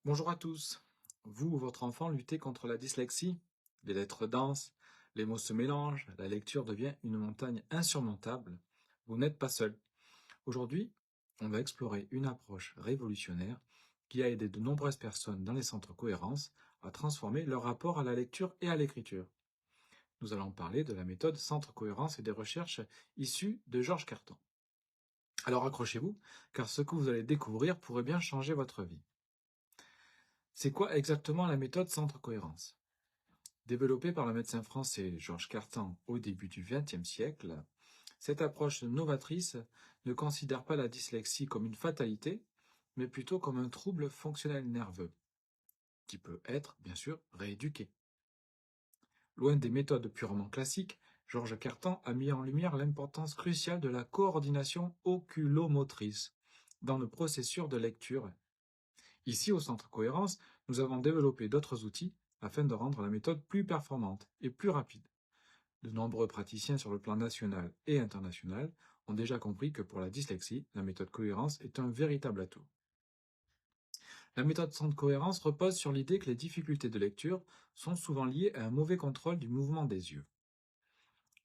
Bonjour à tous. Vous ou votre enfant luttez contre la dyslexie? Les lettres dansent, les mots se mélangent, la lecture devient une montagne insurmontable. Vous n'êtes pas seul. Aujourd'hui, on va explorer une approche révolutionnaire qui a aidé de nombreuses personnes dans les centres cohérence à transformer leur rapport à la lecture et à l'écriture. Nous allons parler de la méthode Centre Cohérence et des recherches issues de Georges Carton. Alors accrochez-vous, car ce que vous allez découvrir pourrait bien changer votre vie. C'est quoi exactement la méthode Centre Cohérence? Développée par le médecin français Georges Cartan au début du XXe siècle, cette approche novatrice ne considère pas la dyslexie comme une fatalité, mais plutôt comme un trouble fonctionnel nerveux, qui peut être, bien sûr, rééduqué. Loin des méthodes purement classiques, Georges Cartan a mis en lumière l'importance cruciale de la coordination oculomotrice dans le processus de lecture. Ici, au Centre Cohérence, nous avons développé d'autres outils afin de rendre la méthode plus performante et plus rapide. De nombreux praticiens sur le plan national et international ont déjà compris que pour la dyslexie, la méthode cohérence est un véritable atout. La méthode centre cohérence repose sur l'idée que les difficultés de lecture sont souvent liées à un mauvais contrôle du mouvement des yeux.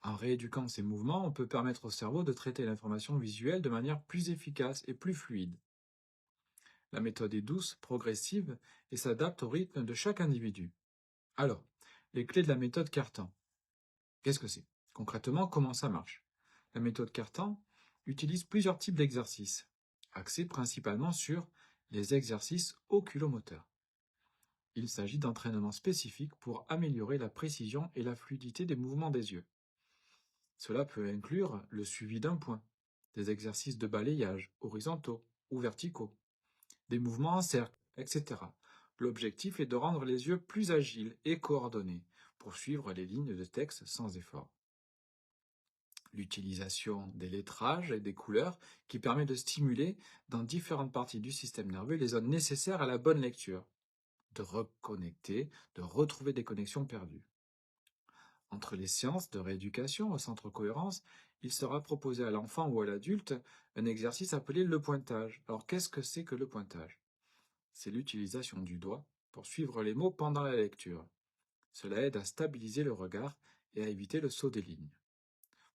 En rééduquant ces mouvements, on peut permettre au cerveau de traiter l'information visuelle de manière plus efficace et plus fluide. La méthode est douce, progressive et s'adapte au rythme de chaque individu. Alors, les clés de la méthode Cartan. Qu'est-ce que c'est? Concrètement, comment ça marche? La méthode Cartan utilise plusieurs types d'exercices, axés principalement sur les exercices oculomoteurs. Il s'agit d'entraînements spécifiques pour améliorer la précision et la fluidité des mouvements des yeux. Cela peut inclure le suivi d'un point, des exercices de balayage horizontaux ou verticaux, des mouvements en cercle, etc. L'objectif est de rendre les yeux plus agiles et coordonnés pour suivre les lignes de texte sans effort. L'utilisation des lettrages et des couleurs qui permet de stimuler dans différentes parties du système nerveux les zones nécessaires à la bonne lecture, de reconnecter, de retrouver des connexions perdues. Entre les séances de rééducation au centre cohérence, il sera proposé à l'enfant ou à l'adulte un exercice appelé le pointage. Alors qu'est-ce que c'est que le pointage? C'est l'utilisation du doigt pour suivre les mots pendant la lecture. Cela aide à stabiliser le regard et à éviter le saut des lignes.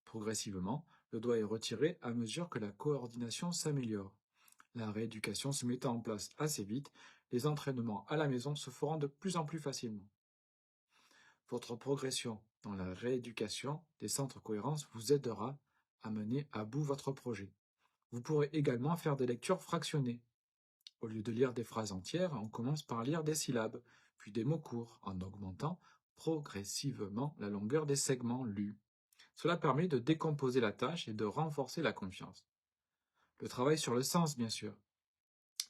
Progressivement, le doigt est retiré à mesure que la coordination s'améliore. La rééducation se mettant en place assez vite, les entraînements à la maison se feront de plus en plus facilement. Votre progression dans la rééducation des centres cohérence vous aidera à mener à bout votre projet. Vous pourrez également faire des lectures fractionnées. Au lieu de lire des phrases entières, on commence par lire des syllabes, puis des mots courts, en augmentant progressivement la longueur des segments lus. Cela permet de décomposer la tâche et de renforcer la confiance. Le travail sur le sens, bien sûr.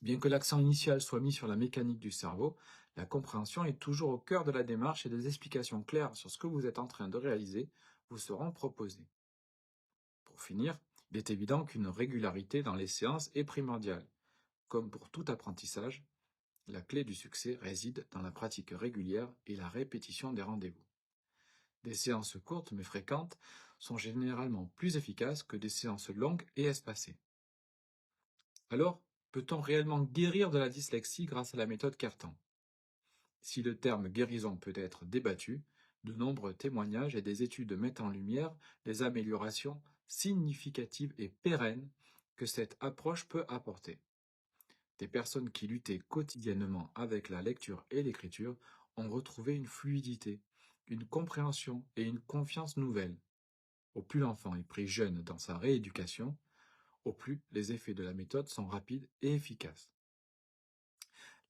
Bien que l'accent initial soit mis sur la mécanique du cerveau, la compréhension est toujours au cœur de la démarche et des explications claires sur ce que vous êtes en train de réaliser vous seront proposées. Pour finir, il est évident qu'une régularité dans les séances est primordiale. Comme pour tout apprentissage, la clé du succès réside dans la pratique régulière et la répétition des rendez-vous. Des séances courtes mais fréquentes sont généralement plus efficaces que des séances longues et espacées. Alors, peut-on réellement guérir de la dyslexie grâce à la méthode Cartan? Si le terme guérison peut être débattu, de nombreux témoignages et des études mettent en lumière les améliorations significatives et pérennes que cette approche peut apporter. Des personnes qui luttaient quotidiennement avec la lecture et l'écriture ont retrouvé une fluidité, une compréhension et une confiance nouvelles. Au plus l'enfant est pris jeune dans sa rééducation, au plus les effets de la méthode sont rapides et efficaces.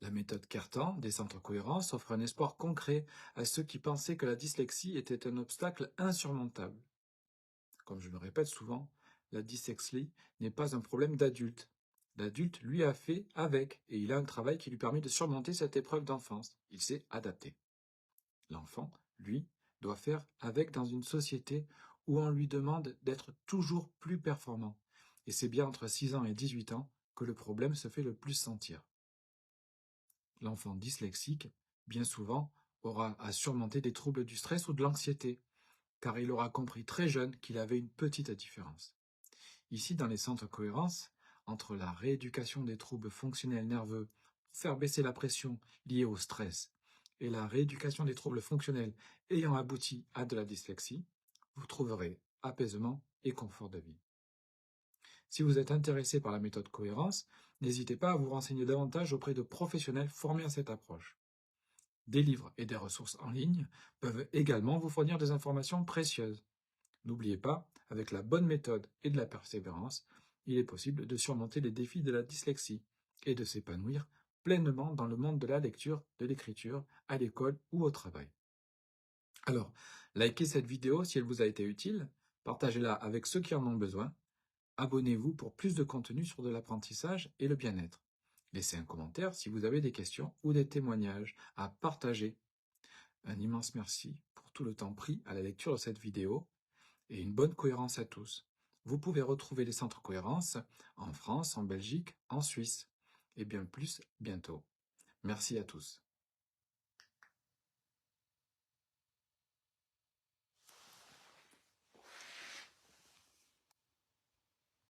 La méthode Cartan des centres cohérence offre un espoir concret à ceux qui pensaient que la dyslexie était un obstacle insurmontable. Comme je le répète souvent, la dyslexie n'est pas un problème d'adulte. L'adulte, lui, a fait avec, et il a un travail qui lui permet de surmonter cette épreuve d'enfance. Il s'est adapté. L'enfant, lui, doit faire avec dans une société où on lui demande d'être toujours plus performant. Et c'est bien entre 6 ans et 18 ans que le problème se fait le plus sentir. L'enfant dyslexique, bien souvent, aura à surmonter des troubles du stress ou de l'anxiété, car il aura compris très jeune qu'il avait une petite différence. Ici, dans les centres cohérence, entre la rééducation des troubles fonctionnels nerveux faire baisser la pression liée au stress et la rééducation des troubles fonctionnels ayant abouti à de la dyslexie, vous trouverez apaisement et confort de vie. Si vous êtes intéressé par la méthode cohérence, n'hésitez pas à vous renseigner davantage auprès de professionnels formés à cette approche. Des livres et des ressources en ligne peuvent également vous fournir des informations précieuses. N'oubliez pas, avec la bonne méthode et de la persévérance, il est possible de surmonter les défis de la dyslexie et de s'épanouir pleinement dans le monde de la lecture, de l'écriture, à l'école ou au travail. Alors, likez cette vidéo si elle vous a été utile, partagez-la avec ceux qui en ont besoin, abonnez-vous pour plus de contenu sur de l'apprentissage et le bien-être. Laissez un commentaire si vous avez des questions ou des témoignages à partager. Un immense merci pour tout le temps pris à la lecture de cette vidéo et une bonne cohérence à tous. Vous pouvez retrouver les centres cohérence en France, en Belgique, en Suisse et bien plus bientôt. Merci à tous.